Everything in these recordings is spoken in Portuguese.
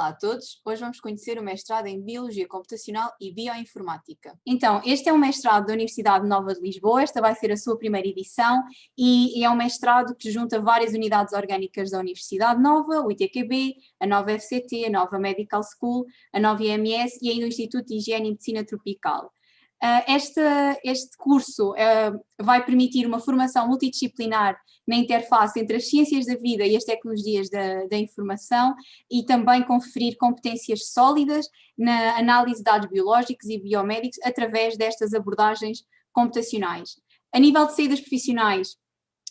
Olá a todos, hoje vamos conhecer o mestrado em Biologia Computacional e Bioinformática. Então, este é um mestrado da Universidade Nova de Lisboa, esta vai ser a sua primeira edição e é um mestrado que junta várias unidades orgânicas da Universidade Nova, o ITQB, a Nova FCT, a Nova Medical School, a Nova IMS e ainda o Instituto de Higiene e Medicina Tropical. Este curso vai permitir uma formação multidisciplinar na interface entre as ciências da vida e as tecnologias da informação e também conferir competências sólidas na análise de dados biológicos e biomédicos através destas abordagens computacionais. A nível de saídas profissionais,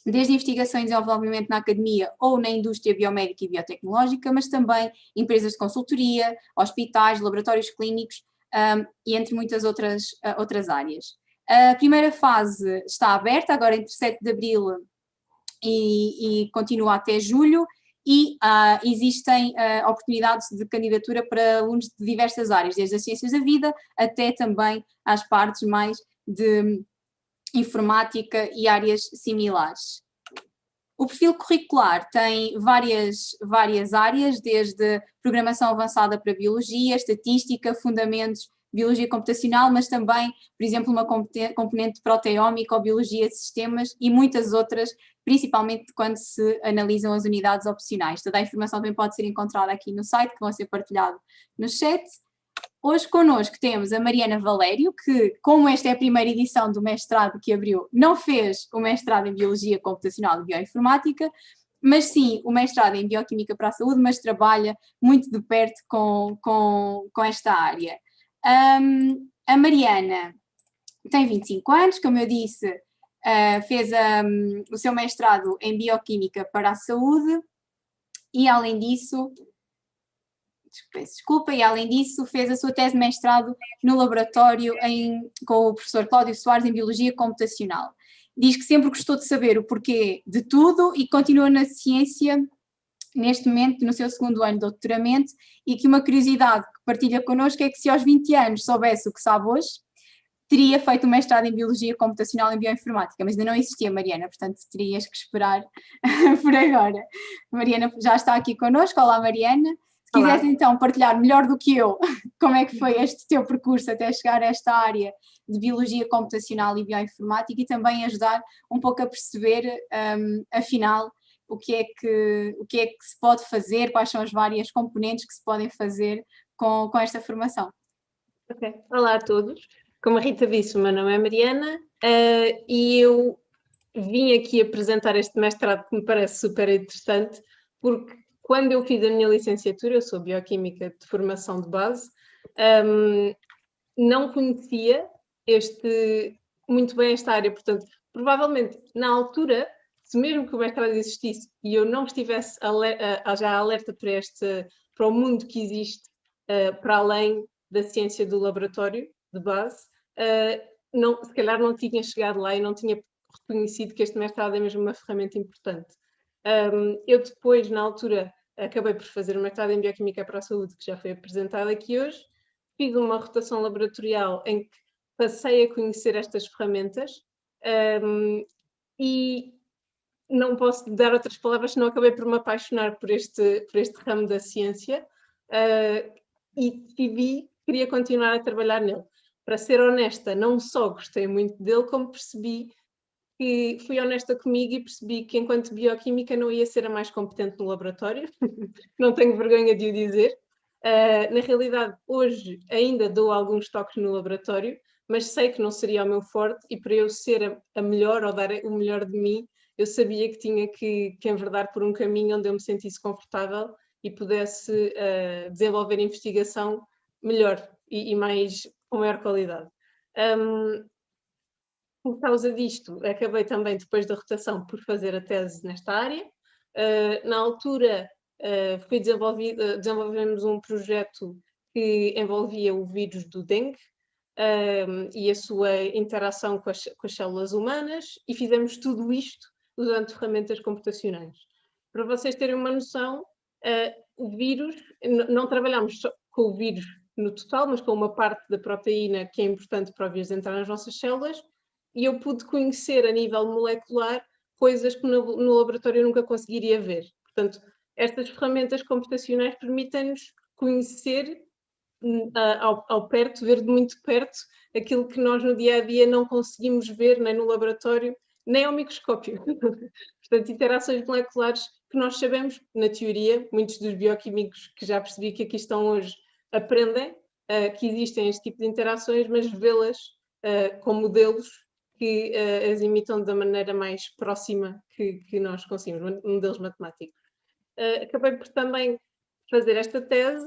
desde investigação e desenvolvimento na academia ou na indústria biomédica e biotecnológica, mas também empresas de consultoria, hospitais, laboratórios clínicos, e entre muitas outras áreas. A primeira fase está aberta, agora entre 7 de abril e continua até julho, e existem oportunidades de candidatura para alunos de diversas áreas, desde as ciências da vida até também às partes mais de informática e áreas similares. O perfil curricular tem várias áreas, desde programação avançada para biologia, estatística, fundamentos, biologia computacional, mas também, por exemplo, uma componente proteómica ou biologia de sistemas e muitas outras, principalmente quando se analisam as unidades opcionais. Toda a informação também pode ser encontrada aqui no site, que vão ser partilhado no chat. Hoje connosco temos a Mariana Valério, que, como esta é a primeira edição do mestrado que abriu, não fez o mestrado em Biologia Computacional e Bioinformática, mas sim o mestrado em Bioquímica para a Saúde, mas trabalha muito de perto com esta área. A Mariana tem 25 anos, como eu disse, fez o seu mestrado em Bioquímica para a Saúde e, além disso, fez a sua tese de mestrado no laboratório com o professor Cláudio Soares em Biologia Computacional. Diz que sempre gostou de saber o porquê de tudo e continua na ciência, neste momento, no seu segundo ano de doutoramento, e que uma curiosidade que partilha connosco é que se aos 20 anos soubesse o que sabe hoje, teria feito um mestrado em Biologia Computacional e Bioinformática, mas ainda não existia, Mariana, portanto terias que esperar por agora. Mariana já está aqui connosco. Olá, Mariana. Se quiseres então partilhar melhor do que eu como é que foi este teu percurso até chegar a esta área de Biologia Computacional e Bioinformática e também ajudar um pouco a perceber, afinal, o que é que se pode fazer, quais são as várias componentes que se podem fazer com esta formação. Ok, olá a todos. Como a Rita disse, o meu nome é Mariana e eu vim aqui apresentar este mestrado que me parece super interessante, porque quando eu fiz a minha licenciatura, eu sou bioquímica de formação de base, não conhecia muito bem esta área, portanto, provavelmente na altura, se mesmo que o mestrado existisse e eu não estivesse já alerta para o mundo que existe para além da ciência do laboratório de base, se calhar não tinha chegado lá e não tinha reconhecido que este mestrado é mesmo uma ferramenta importante. Eu depois, na altura, acabei por fazer o mestrado em Bioquímica para a Saúde, que já foi apresentado aqui hoje. Fiz uma rotação laboratorial em que passei a conhecer estas ferramentas e não posso dar outras palavras, senão acabei por me apaixonar por este ramo da ciência e decidi que queria continuar a trabalhar nele. Para ser honesta, não só gostei muito dele, como percebi que fui honesta comigo e percebi que enquanto bioquímica não ia ser a mais competente no laboratório, não tenho vergonha de o dizer. Na realidade, hoje ainda dou alguns toques no laboratório, mas sei que não seria o meu forte e para eu ser a melhor ou dar o melhor de mim, eu sabia que tinha que enverdar por um caminho onde eu me sentisse confortável e pudesse desenvolver investigação melhor e com maior qualidade. Por causa disto, acabei também, depois da rotação, por fazer a tese nesta área. Na altura, desenvolvemos um projeto que envolvia o vírus do dengue e a sua interação com as células humanas, e fizemos tudo isto usando ferramentas computacionais. Para vocês terem uma noção, o vírus, não trabalhamos só com o vírus no total, mas com uma parte da proteína que é importante para o vírus entrar nas nossas células, e eu pude conhecer a nível molecular coisas que no laboratório eu nunca conseguiria ver. Portanto, estas ferramentas computacionais permitem-nos conhecer ao perto, ver de muito perto aquilo que nós no dia a dia não conseguimos ver nem no laboratório, nem ao microscópio. Portanto, interações moleculares que nós sabemos, na teoria, muitos dos bioquímicos que já percebi que aqui estão hoje aprendem que existem este tipo de interações, mas vê-las com modelos que as imitam da maneira mais próxima que nós conseguimos, modelos matemáticos. Acabei por também fazer esta tese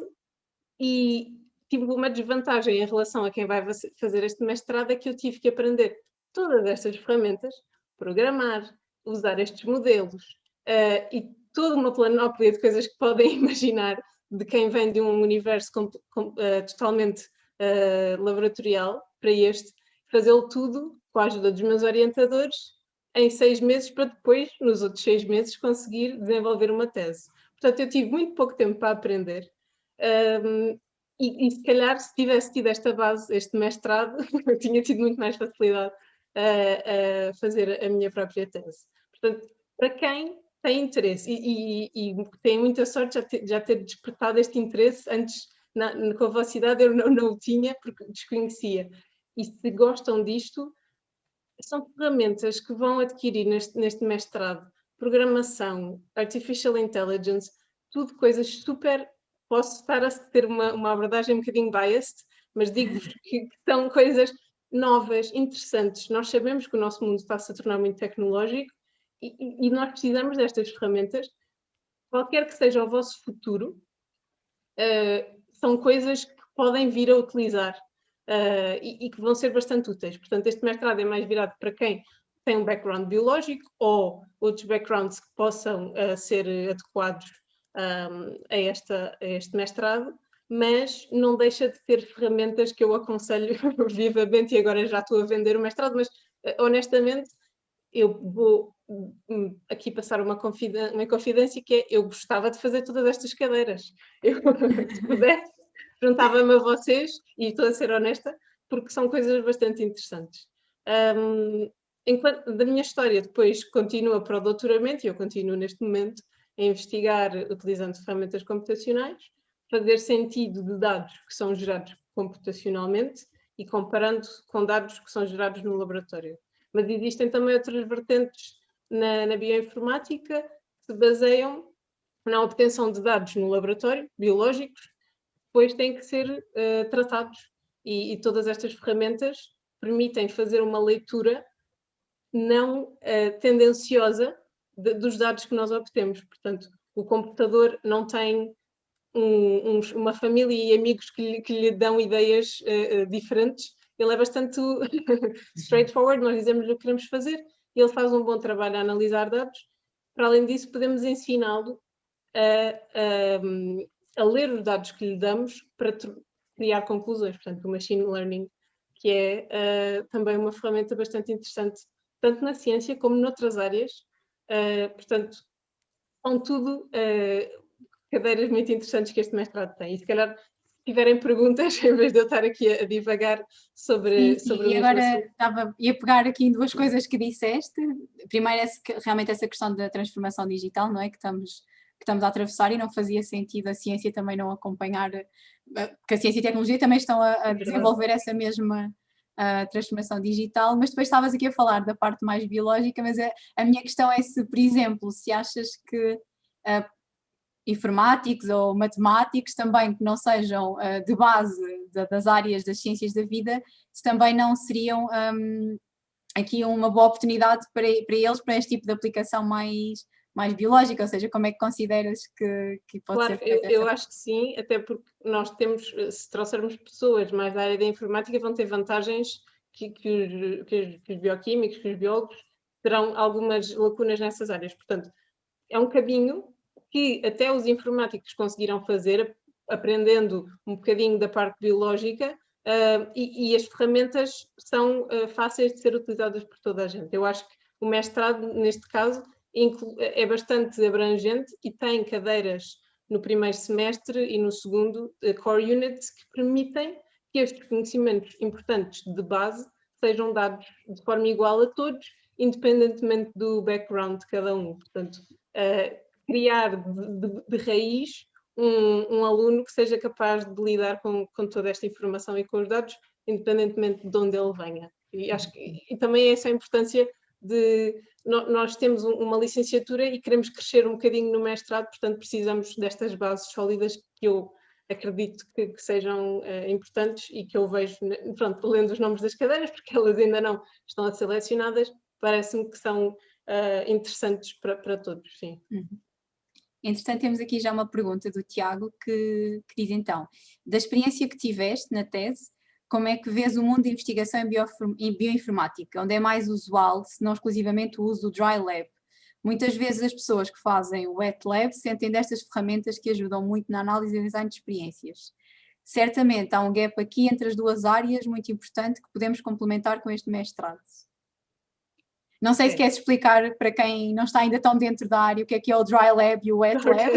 e tive uma desvantagem em relação a quem vai fazer este mestrado, é que eu tive que aprender todas estas ferramentas, programar, usar estes modelos e toda uma panóplia de coisas que podem imaginar de quem vem de um universo totalmente laboratorial para este, fazê-lo tudo com a ajuda dos meus orientadores em 6 meses para depois, nos outros 6 meses, conseguir desenvolver uma tese. Portanto, eu tive muito pouco tempo para aprender e se calhar se tivesse tido esta base, este mestrado, eu tinha tido muito mais facilidade a fazer a minha própria tese. Portanto, para quem tem interesse e tem muita sorte já ter despertado este interesse antes, com a vossa idade eu não o tinha porque desconhecia. E se gostam disto, são ferramentas que vão adquirir neste mestrado, programação, artificial intelligence, tudo coisas super. Posso estar a ter uma abordagem um bocadinho biased, mas digo-vos que são coisas novas, interessantes. Nós sabemos que o nosso mundo está-se a tornar muito tecnológico e nós precisamos destas ferramentas. Qualquer que seja o vosso futuro, são coisas que podem vir a utilizar e que vão ser bastante úteis. Portanto, este mestrado é mais virado para quem tem um background biológico ou outros backgrounds que possam ser adequados a este mestrado, mas não deixa de ter ferramentas que eu aconselho vivamente, e agora já estou a vender o mestrado, mas honestamente eu vou aqui passar uma confidência, que é: eu gostava de fazer todas estas cadeiras. Eu, se pudesse, juntava-me a vocês, e estou a ser honesta, porque são coisas bastante interessantes. Enquanto da minha história depois continua para o doutoramento, e eu continuo neste momento a investigar utilizando ferramentas computacionais, fazer sentido de dados que são gerados computacionalmente e comparando com dados que são gerados no laboratório. Mas existem também outras vertentes na bioinformática que se baseiam na obtenção de dados no laboratório, biológicos, depois têm que ser tratados. E todas estas ferramentas permitem fazer uma leitura não tendenciosa dos dados que nós obtemos. Portanto, o computador não tem uma família e amigos que lhe dão ideias diferentes. Ele é bastante straightforward, nós dizemos o que queremos fazer e ele faz um bom trabalho a analisar dados. Para além disso, podemos ensiná-lo a ler os dados que lhe damos para criar conclusões. Portanto, o machine learning, que é também uma ferramenta bastante interessante, tanto na ciência como noutras áreas. Portanto, são tudo cadeiras muito interessantes que este mestrado tem. E se calhar, se tiverem perguntas, em vez de eu estar aqui a divagar sobre sim, o mesmo e agora assunto. ia pegar aqui em duas coisas que disseste. Primeiro, realmente essa questão da transformação digital, não é? Que estamos a atravessar, e não fazia sentido a ciência também não acompanhar, porque a ciência e a tecnologia também estão a desenvolver essa mesma transformação digital. Mas depois estavas aqui a falar da parte mais biológica, mas a minha questão é se, por exemplo, se achas que informáticos ou matemáticos também que não sejam de base das áreas das ciências da vida, se também não seriam aqui uma boa oportunidade para eles, para este tipo de aplicação mais biológica, ou seja, como é que consideras que pode Claro, ser feita eu acho que sim, até porque nós temos, se trouxermos pessoas mais da área da informática, vão ter vantagens que os bioquímicos, que os biólogos terão algumas lacunas nessas áreas. Portanto, é um caminho que até os informáticos conseguiram fazer, aprendendo um bocadinho da parte biológica, e as ferramentas são fáceis de ser utilizadas por toda a gente. Eu acho que o mestrado, neste caso, é bastante abrangente e tem cadeiras no primeiro semestre e no segundo, core units, que permitem que estes conhecimentos importantes de base sejam dados de forma igual a todos, independentemente do background de cada um. Portanto, criar de raiz um aluno que seja capaz de lidar com toda esta informação e com os dados, independentemente de onde ele venha. E acho que também essa é a importância de nós temos uma licenciatura e queremos crescer um bocadinho no mestrado, portanto precisamos destas bases sólidas que eu acredito que sejam importantes e que eu vejo, pronto, lendo os nomes das cadeiras, porque elas ainda não estão a ser selecionadas, parece-me que são interessantes para todos, sim. Entretanto, temos aqui já uma pergunta do Tiago que diz então, da experiência que tiveste na tese, como é que vês o mundo de investigação em bioinformática, onde é mais usual, se não exclusivamente, o uso do Dry Lab? Muitas vezes as pessoas que fazem o Wet Lab sentem destas ferramentas que ajudam muito na análise e design de experiências. Certamente há um gap aqui entre as duas áreas muito importante que podemos complementar com este mestrado. Não sei se queres explicar para quem não está ainda tão dentro da área o que é o Dry Lab e o Wet Lab.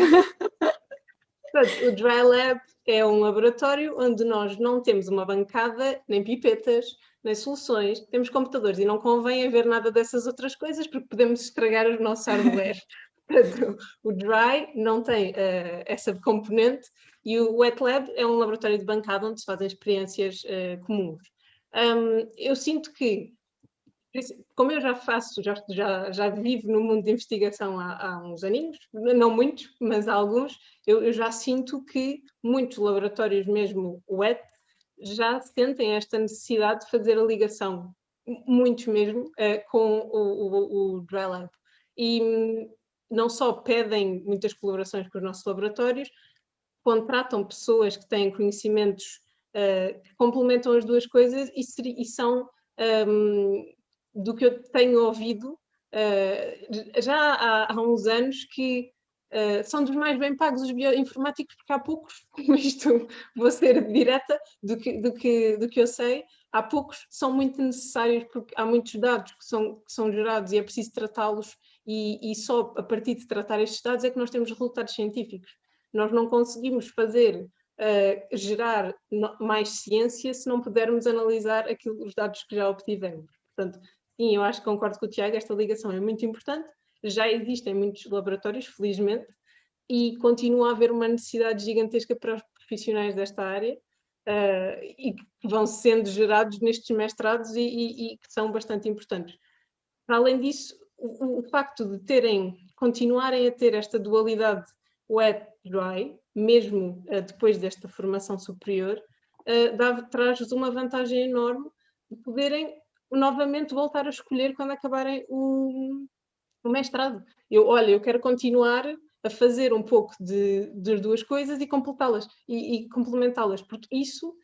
Portanto, o Dry Lab é um laboratório onde nós não temos uma bancada, nem pipetas, nem soluções, temos computadores e não convém haver nada dessas outras coisas porque podemos estragar o nosso hardware. Portanto, o Dry não tem essa componente e o Wet Lab é um laboratório de bancada onde se fazem experiências comuns. Eu sinto que, como eu já faço, já vivo no mundo de investigação há uns aninhos, não muitos, mas há alguns, eu já sinto que muitos laboratórios, mesmo wet, já sentem esta necessidade de fazer a ligação, muitos mesmo, com o Dry Lab. E não só pedem muitas colaborações com os nossos laboratórios, contratam pessoas que têm conhecimentos que complementam as duas coisas e são... do que eu tenho ouvido já há uns anos que são dos mais bem pagos os bioinformáticos, porque há poucos, isto vou ser direta do que eu sei, há poucos são muito necessários porque há muitos dados que são gerados e é preciso tratá-los e só a partir de tratar estes dados é que nós temos resultados científicos. Nós não conseguimos gerar mais ciência se não pudermos analisar os dados que já obtivemos. Portanto, sim, eu acho que concordo com o Tiago, esta ligação é muito importante, já existem muitos laboratórios, felizmente, e continua a haver uma necessidade gigantesca para os profissionais desta área e que vão sendo gerados nestes mestrados e que são bastante importantes. Para além disso, o facto de continuarem a ter esta dualidade wet-dry, mesmo depois desta formação superior, traz-vos uma vantagem enorme de poderem novamente voltar a escolher quando acabarem o mestrado. Eu quero continuar a fazer um pouco das duas coisas e completá-las e complementá-las, porque isso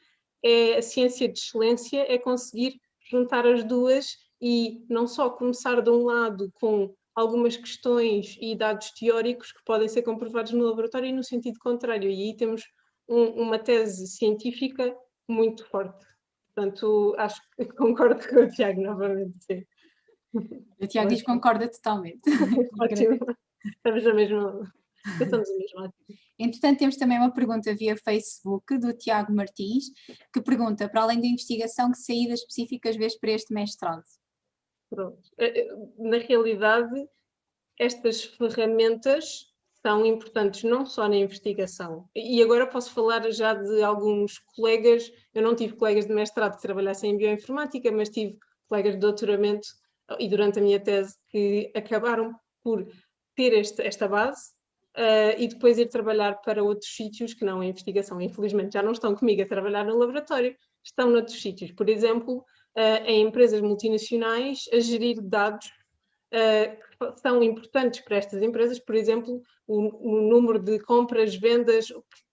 é a ciência de excelência, é conseguir juntar as duas e não só começar de um lado com algumas questões e dados teóricos que podem ser comprovados no laboratório e no sentido contrário, e aí temos uma tese científica muito forte. Portanto, acho que concordo com o Tiago novamente, sim. O Tiago diz que concorda totalmente. Ótimo. Estamos na mesma... Pensamos a mesma. Entretanto, temos também uma pergunta via Facebook do Tiago Martins, que pergunta, para além da investigação, que saídas específicas vês para este mestrado? Pronto. Na realidade, estas ferramentas são importantes não só na investigação. E agora posso falar já de alguns colegas. Eu não tive colegas de mestrado que trabalhassem em bioinformática, mas tive colegas de doutoramento e durante a minha tese que acabaram por ter esta base e depois ir trabalhar para outros sítios que não a investigação. Infelizmente já não estão comigo a trabalhar no laboratório, estão noutros sítios. Por exemplo, em empresas multinacionais a gerir dados que são importantes para estas empresas, por exemplo, o número de compras, vendas,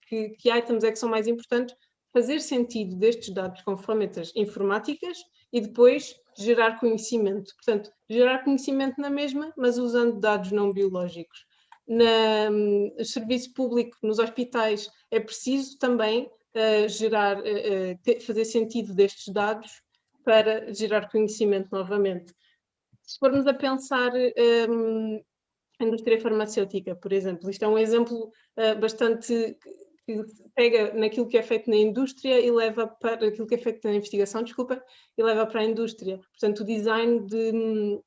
que items é que são mais importantes, fazer sentido destes dados com ferramentas informáticas e depois gerar conhecimento. Portanto, gerar conhecimento na mesma, mas usando dados não biológicos. No serviço público, nos hospitais, é preciso também fazer sentido destes dados para gerar conhecimento novamente. Se formos a pensar a indústria farmacêutica, por exemplo, isto é um exemplo bastante que pega naquilo que é feito na indústria e leva para aquilo que é feito na investigação, e leva para a indústria. Portanto, o design de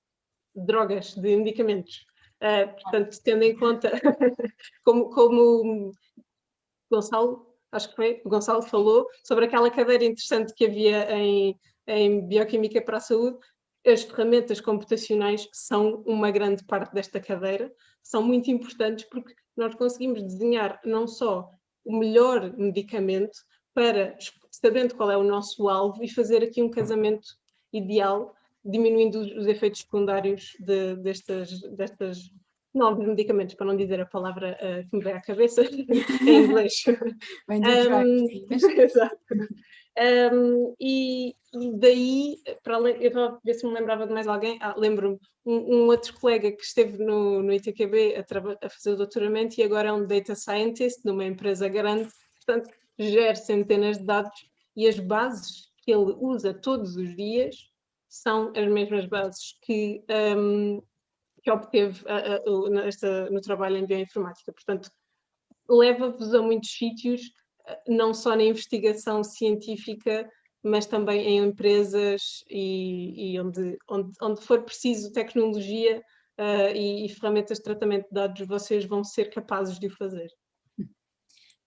drogas, de medicamentos. Portanto, tendo em conta como Gonçalo, acho que foi, o Gonçalo falou sobre aquela cadeira interessante que havia em Bioquímica para a Saúde. As ferramentas computacionais são uma grande parte desta cadeira, são muito importantes porque nós conseguimos desenhar não só o melhor medicamento, para, sabendo qual é o nosso alvo, e fazer aqui um casamento ideal, diminuindo os efeitos secundários destas novos medicamentos, para não dizer a palavra que me veio à cabeça em inglês. Bem do sim, mas... Exato. E daí, para além, eu estava a ver se me lembrava de mais alguém, lembro-me, um outro colega que esteve no ITQB a fazer o doutoramento e agora é um data scientist numa empresa grande, portanto, gera centenas de dados e as bases que ele usa todos os dias são as mesmas bases que obteve no trabalho em bioinformática. Portanto, leva-vos a muitos sítios, não só na investigação científica, mas também em empresas e onde for preciso tecnologia e ferramentas de tratamento de dados, vocês vão ser capazes de o fazer.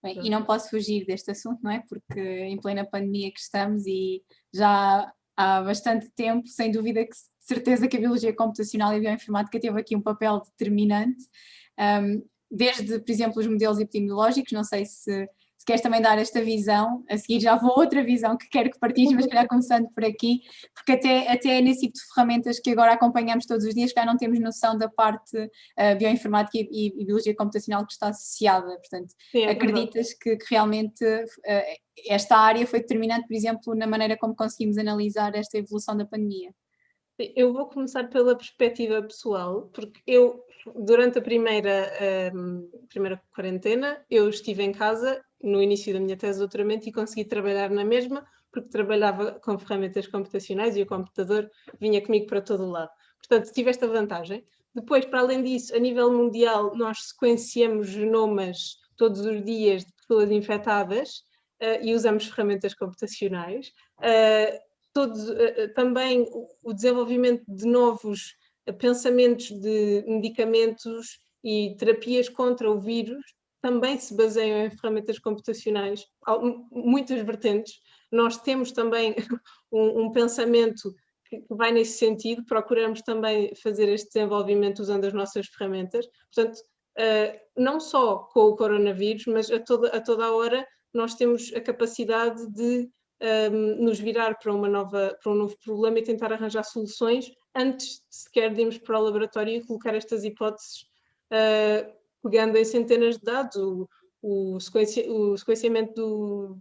Bem, e não posso fugir deste assunto, não é? Porque em plena pandemia que estamos e já há bastante tempo, sem dúvida que certeza que a biologia computacional e a bioinformática teve aqui um papel determinante, desde, por exemplo, os modelos epidemiológicos, não sei se queres também dar esta visão, a seguir já vou a outra visão que quero que partilhes, mas calhar começando por aqui, porque até é nesse tipo de ferramentas que agora acompanhamos todos os dias, que já não temos noção da parte bioinformática e biologia computacional que está associada, portanto, sim, acreditas que realmente esta área foi determinante, por exemplo, na maneira como conseguimos analisar esta evolução da pandemia? Eu vou começar pela perspectiva pessoal, porque eu, durante a primeira quarentena, eu estive em casa no início da minha tese de doutoramento e consegui trabalhar na mesma, porque trabalhava com ferramentas computacionais e o computador vinha comigo para todo o lado. Portanto, tive esta vantagem. Depois, para além disso, a nível mundial, nós sequenciamos genomas todos os dias de pessoas infectadas e usamos ferramentas computacionais. Também o desenvolvimento de novos pensamentos de medicamentos e terapias contra o vírus também se baseiam em ferramentas computacionais, muitas vertentes. Nós temos também um pensamento que vai nesse sentido, procuramos também fazer este desenvolvimento usando as nossas ferramentas. Portanto, não só com o coronavírus, mas a toda a hora nós temos a capacidade de nos virar para um novo problema e tentar arranjar soluções antes sequer de irmos para o laboratório e colocar estas hipóteses, pegando em centenas de dados. O sequenciamento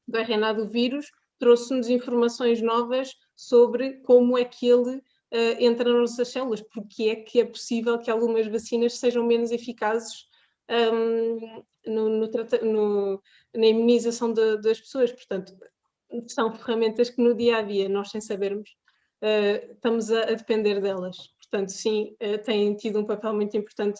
do RNA do vírus trouxe-nos informações novas sobre como é que ele entra nas nossas células, porque é que é possível que algumas vacinas sejam menos eficazes na imunização das pessoas. Portanto, são ferramentas que no dia-a-dia, nós sem sabermos, estamos a depender delas. Portanto, sim, têm tido um papel muito importante,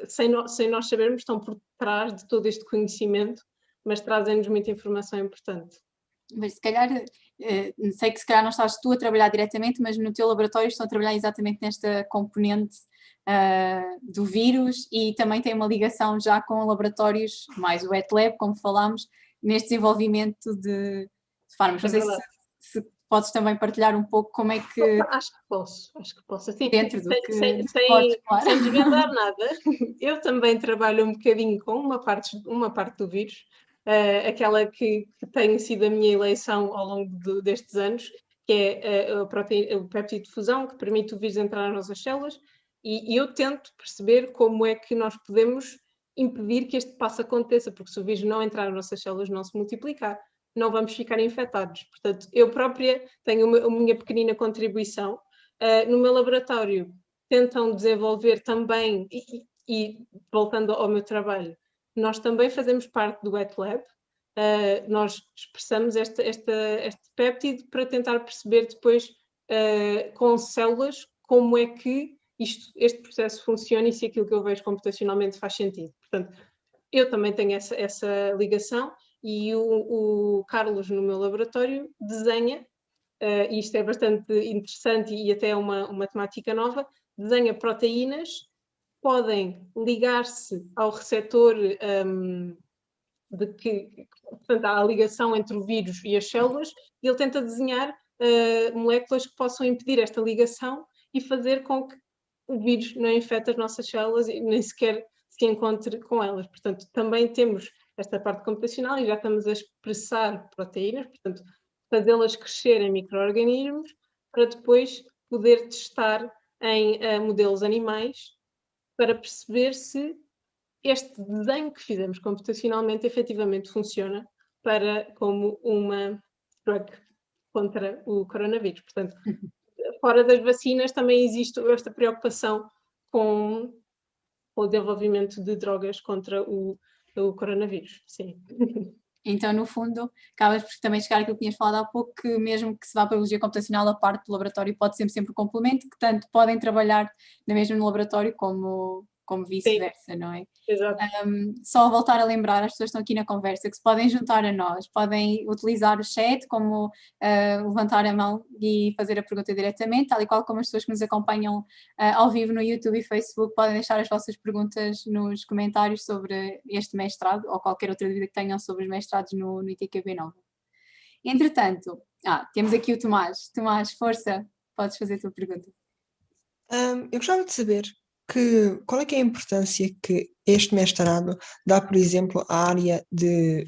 sem nós sabermos, estão por trás de todo este conhecimento, mas trazem-nos muita informação importante. Mas se calhar, sei que se calhar não estás tu a trabalhar diretamente, mas no teu laboratório estão a trabalhar exatamente nesta componente do vírus e também tem uma ligação já com laboratórios, mais o wet lab, como falámos, neste desenvolvimento de fármacos. Não sei se podes também partilhar um pouco como é que... Acho que posso. Assim, dentro do que sem desvendar nada, eu também trabalho um bocadinho com uma parte do vírus, aquela que tem sido a minha eleição ao longo destes anos, que é o péptido de fusão, que permite o vírus entrar nas nossas células, e eu tento perceber como é que nós podemos impedir que este passo aconteça, porque se o vírus não entrar nas nossas células, não se multiplicar, não vamos ficar infectados. Portanto, eu própria tenho a minha pequenina contribuição. No meu laboratório, tentam desenvolver também, e voltando ao meu trabalho, nós também fazemos parte do wet lab. Nós expressamos este péptido para tentar perceber depois com células como é que este processo funciona e se aquilo que eu vejo computacionalmente faz sentido. Portanto, eu também tenho essa ligação e o Carlos, no meu laboratório, desenha, e isto é bastante interessante e até é uma temática nova, desenha proteínas que podem ligar-se ao receptor de que, portanto, há a ligação entre o vírus e as células, e ele tenta desenhar moléculas que possam impedir esta ligação e fazer com que o vírus não infecte as nossas células e nem sequer se encontre com elas. Portanto, também temos esta parte computacional e já estamos a expressar proteínas, portanto, fazê-las crescer em micro-organismos para depois poder testar em modelos animais para perceber se este desenho que fizemos computacionalmente efetivamente funciona como uma drug contra o coronavírus. Portanto, fora das vacinas também existe esta preocupação com o desenvolvimento de drogas contra o coronavírus. Sim. Então, no fundo, acabas por também chegar àquilo que tinhas falado há pouco, que mesmo que se vá para a biologia computacional, a parte do laboratório pode ser sempre um complemento, que tanto podem trabalhar na mesma no laboratório como vice-versa, não é? Exato. Só a voltar a lembrar, as pessoas que estão aqui na conversa, que se podem juntar a nós, podem utilizar o chat como levantar a mão e fazer a pergunta diretamente, tal e qual como as pessoas que nos acompanham ao vivo no YouTube e Facebook, podem deixar as vossas perguntas nos comentários sobre este mestrado ou qualquer outra dúvida que tenham sobre os mestrados no ITQB Nova. Entretanto, temos aqui o Tomás. Tomás, força, podes fazer a tua pergunta. Eu gostava de saber qual é que é a importância que este mestrado dá, por exemplo, à área de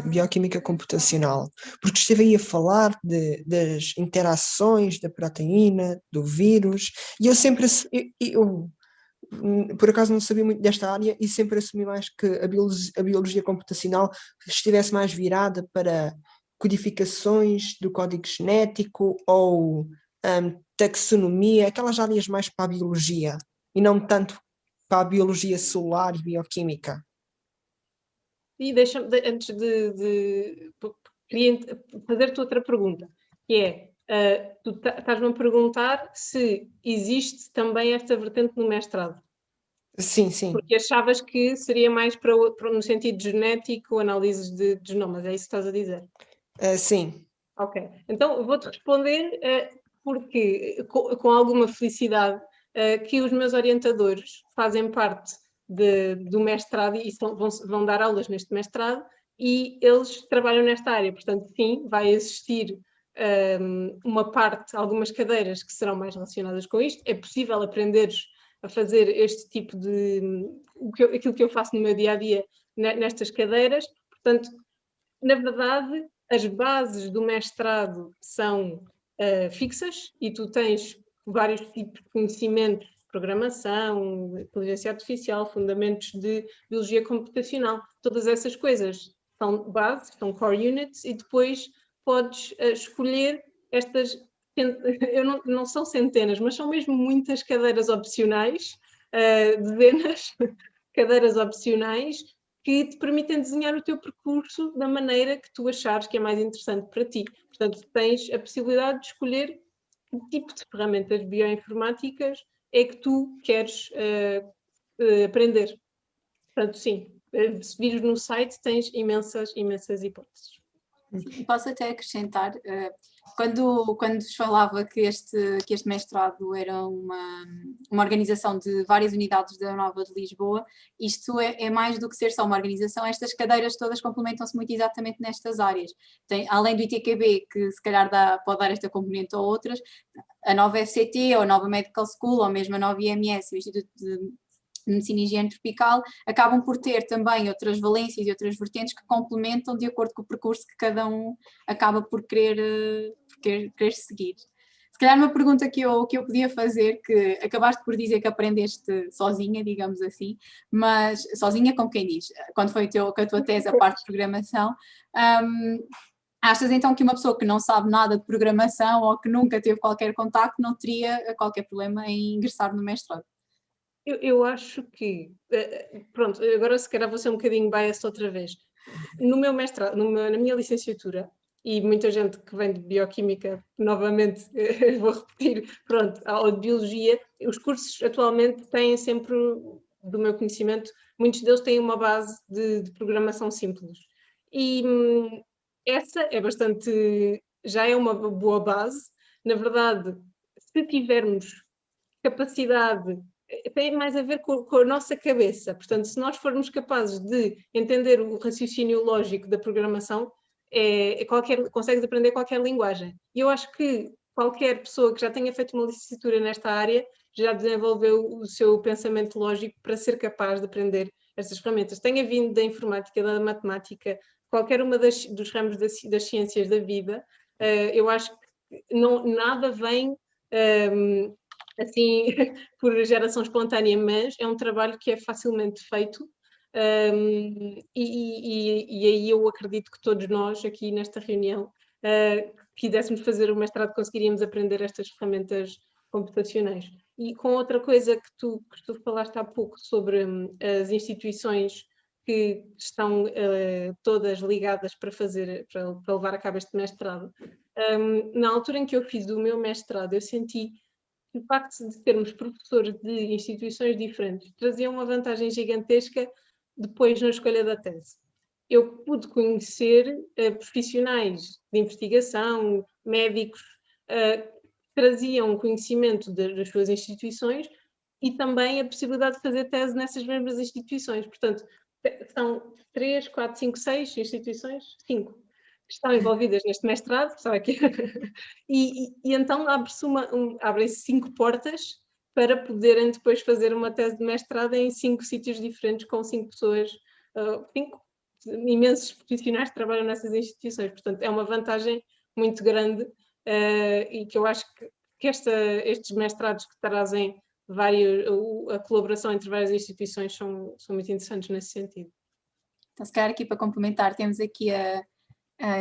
bioquímica computacional, porque esteve aí a falar das interações da proteína, do vírus, e eu sempre, por acaso não sabia muito desta área e sempre assumi mais que a biologia computacional estivesse mais virada para codificações do código genético ou taxonomia, aquelas áreas mais para a biologia e não tanto para a biologia celular e bioquímica. E deixa-me, antes queria fazer-te outra pergunta, que é, tu estás-me a perguntar se existe também esta vertente no mestrado. Sim, sim. Porque achavas que seria mais no sentido genético, análises de genomas, é isso que estás a dizer? Sim. Ok, então vou-te responder porque, com alguma felicidade, que os meus orientadores fazem parte do mestrado e vão dar aulas neste mestrado e eles trabalham nesta área, portanto sim, vai existir uma parte, algumas cadeiras que serão mais relacionadas com isto, é possível aprenderes a fazer este tipo aquilo que eu faço no meu dia-a-dia nestas cadeiras, portanto, na verdade, as bases do mestrado são fixas e tu tens vários tipos de conhecimentos, programação, inteligência artificial, fundamentos de biologia computacional, todas essas coisas são bases, são core units e depois podes escolher estas, não são centenas, mas são mesmo muitas cadeiras opcionais, dezenas de cadeiras opcionais que te permitem desenhar o teu percurso da maneira que tu achares que é mais interessante para ti. Portanto, tens a possibilidade de escolher que tipo de ferramentas bioinformáticas é que tu queres aprender. Portanto, sim, se vires no site tens imensas hipóteses. Sim, posso até acrescentar, quando se falava que este mestrado era uma organização de várias unidades da Nova de Lisboa, isto é mais do que ser só uma organização, estas cadeiras todas complementam-se muito exatamente nestas áreas. Além do ITQB, que se calhar pode dar esta componente ou outras, a nova FCT, ou a nova Medical School, ou mesmo a nova IMS, o Instituto de Medicina e Higiene Tropical, acabam por ter também outras valências e outras vertentes que complementam de acordo com o percurso que cada um acaba por querer seguir. Se calhar uma pergunta que eu podia fazer, que acabaste por dizer que aprendeste sozinha, digamos assim, mas sozinha como quem diz, quando foi com a tua tese a parte de programação, achas então que uma pessoa que não sabe nada de programação ou que nunca teve qualquer contacto não teria qualquer problema em ingressar no mestrado? Eu acho que, pronto, agora se calhar vou ser um bocadinho biased outra vez. No meu mestrado, na minha licenciatura, e muita gente que vem de bioquímica, novamente vou repetir, pronto, ou de biologia, os cursos atualmente têm sempre, do meu conhecimento, muitos deles têm uma base de programação simples. E essa é já é uma boa base. Na verdade, se tivermos capacidade tem mais a ver com a nossa cabeça. Portanto, se nós formos capazes de entender o raciocínio lógico da programação, consegues aprender qualquer linguagem. E eu acho que qualquer pessoa que já tenha feito uma licenciatura nesta área já desenvolveu o seu pensamento lógico para ser capaz de aprender estas ferramentas. Tenha vindo da informática, da matemática, qualquer uma dos ramos das ciências da vida, eu acho que nada vem assim por geração espontânea, mas é um trabalho que é facilmente feito. E aí eu acredito que todos nós aqui nesta reunião, quiséssemos fazer o mestrado, conseguiríamos aprender estas ferramentas computacionais. E com outra coisa que tu falaste há pouco sobre as instituições que estão todas ligadas para levar a cabo este mestrado. Na altura em que eu fiz o meu mestrado, eu senti que o facto de termos professores de instituições diferentes trazia uma vantagem gigantesca depois na escolha da tese. Eu pude conhecer profissionais de investigação, médicos, que traziam conhecimento das suas instituições e também a possibilidade de fazer tese nessas mesmas instituições. Portanto, são 3, 4, 5, 6 instituições? 5. Que estão envolvidas neste mestrado, sabe aqui? E então abrem-se 5 portas para poderem depois fazer uma tese de mestrado em 5 sítios diferentes, com 5 pessoas, 5 imensos profissionais que trabalham nessas instituições. Portanto, é uma vantagem muito grande e que eu acho que estes mestrados que trazem a colaboração entre várias instituições são muito interessantes nesse sentido. Então, se calhar aqui para complementar, temos aqui a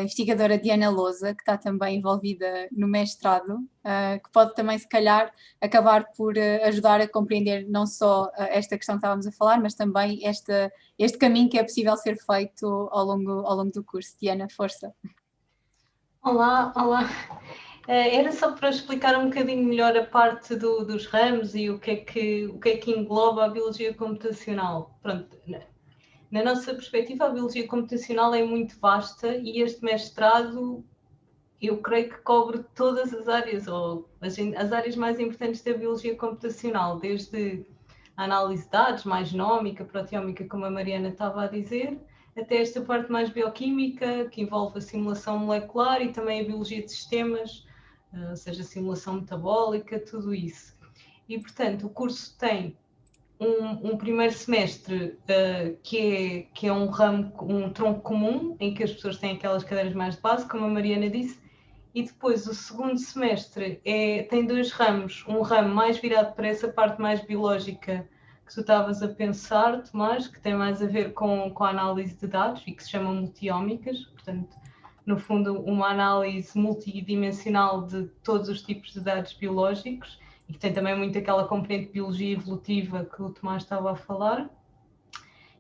investigadora Diana Lousa, que está também envolvida no mestrado, que pode também, se calhar, acabar por ajudar a compreender não só esta questão que estávamos a falar, mas também este caminho que é possível ser feito ao longo do curso. Diana, força. Olá. Era só para explicar um bocadinho melhor a parte dos ramos e o que é que engloba a biologia computacional. Pronto, na nossa perspectiva, a biologia computacional é muito vasta e este mestrado, eu creio que cobre todas as áreas, ou as áreas mais importantes da biologia computacional, desde a análise de dados, mais genómica, proteómica, como a Mariana estava a dizer, até esta parte mais bioquímica, que envolve a simulação molecular e também a biologia de sistemas, ou seja, a simulação metabólica, tudo isso. E, portanto, o curso tem um primeiro semestre que é um ramo, um tronco comum, em que as pessoas têm aquelas cadeiras mais de base, como a Mariana disse, e depois o segundo semestre tem 2 ramos, um ramo mais virado para essa parte mais biológica que tu estavas a pensar, Tomás, que tem mais a ver com a análise de dados e que se chamam multiómicas, portanto, no fundo, uma análise multidimensional de todos os tipos de dados biológicos, e que tem também muito aquela componente de biologia evolutiva que o Tomás estava a falar.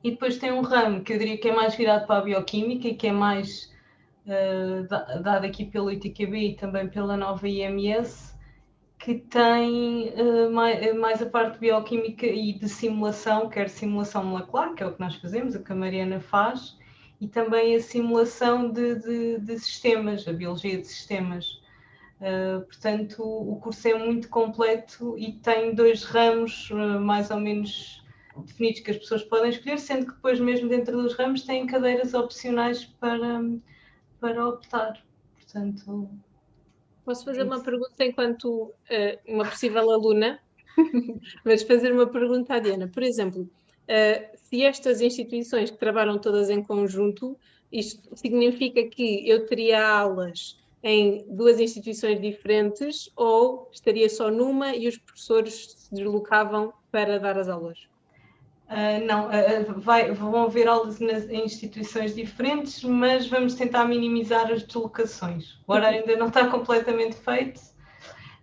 E depois tem um ramo que eu diria que é mais virado para a bioquímica e que é mais dado aqui pelo ITQB e também pela nova IMS, que tem mais a parte de bioquímica e de simulação, quer simulação molecular, que é o que nós fazemos, o que a Mariana faz, e também a simulação de sistemas, a biologia de sistemas. Portanto, o curso é muito completo e tem 2 ramos mais ou menos definidos que as pessoas podem escolher, sendo que depois mesmo dentro dos ramos têm cadeiras opcionais para optar. Portanto, posso fazer uma pergunta enquanto uma possível aluna? Mas fazer uma pergunta à Diana. Por exemplo, se estas instituições que trabalham todas em conjunto, isto significa que eu teria aulas em 2 instituições diferentes ou estaria só numa e os professores se deslocavam para dar as aulas? Não, vão haver aulas em instituições diferentes, mas vamos tentar minimizar as deslocações. O horário ainda não está completamente feito.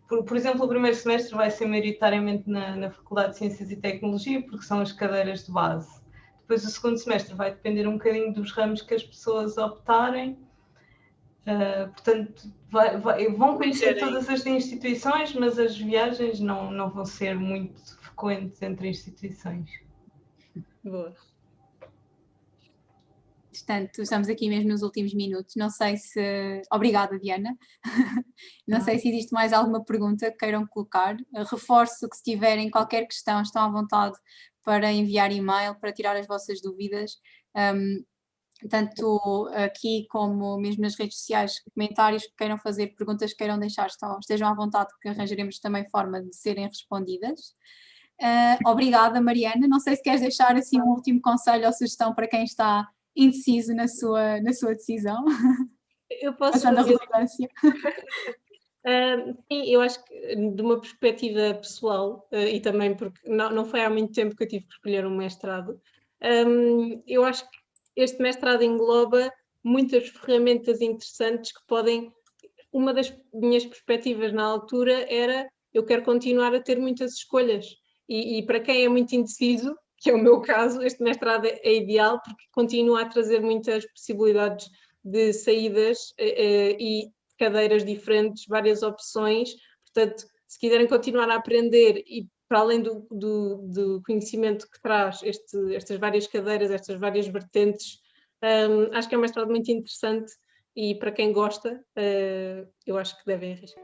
Por exemplo, o primeiro semestre vai ser maioritariamente na Faculdade de Ciências e Tecnologia, porque são as cadeiras de base. Depois o segundo semestre vai depender um bocadinho dos ramos que as pessoas optarem. Portanto, vão conhecer todas as instituições, mas as viagens não vão ser muito frequentes entre instituições. Boa. Portanto, estamos aqui mesmo nos últimos minutos. Não sei se... Obrigada, Diana. Não sei se existe mais alguma pergunta que queiram colocar. Reforço que se tiverem qualquer questão, estão à vontade para enviar e-mail, para tirar as vossas dúvidas. Tanto aqui como mesmo nas redes sociais, comentários que queiram fazer, perguntas que queiram deixar, estejam à vontade, que arranjaremos também forma de serem respondidas. Obrigada, Mariana. Não sei se queres deixar assim um último conselho ou sugestão para quem está indeciso na sua decisão. Eu posso Passando fazer... a redundância. Sim, eu acho que de uma perspectiva pessoal, e também porque não foi há muito tempo que eu tive que escolher um mestrado, eu acho que este mestrado engloba muitas ferramentas interessantes que podem... Uma das minhas perspectivas na altura era: eu quero continuar a ter muitas escolhas, e para quem é muito indeciso, que é o meu caso, este mestrado é ideal porque continua a trazer muitas possibilidades de saídas e cadeiras diferentes, várias opções. Portanto, se quiserem continuar a aprender e para além do conhecimento que traz estas várias cadeiras, estas várias vertentes, acho que é um mestrado muito interessante, e para quem gosta, eu acho que devem arriscar.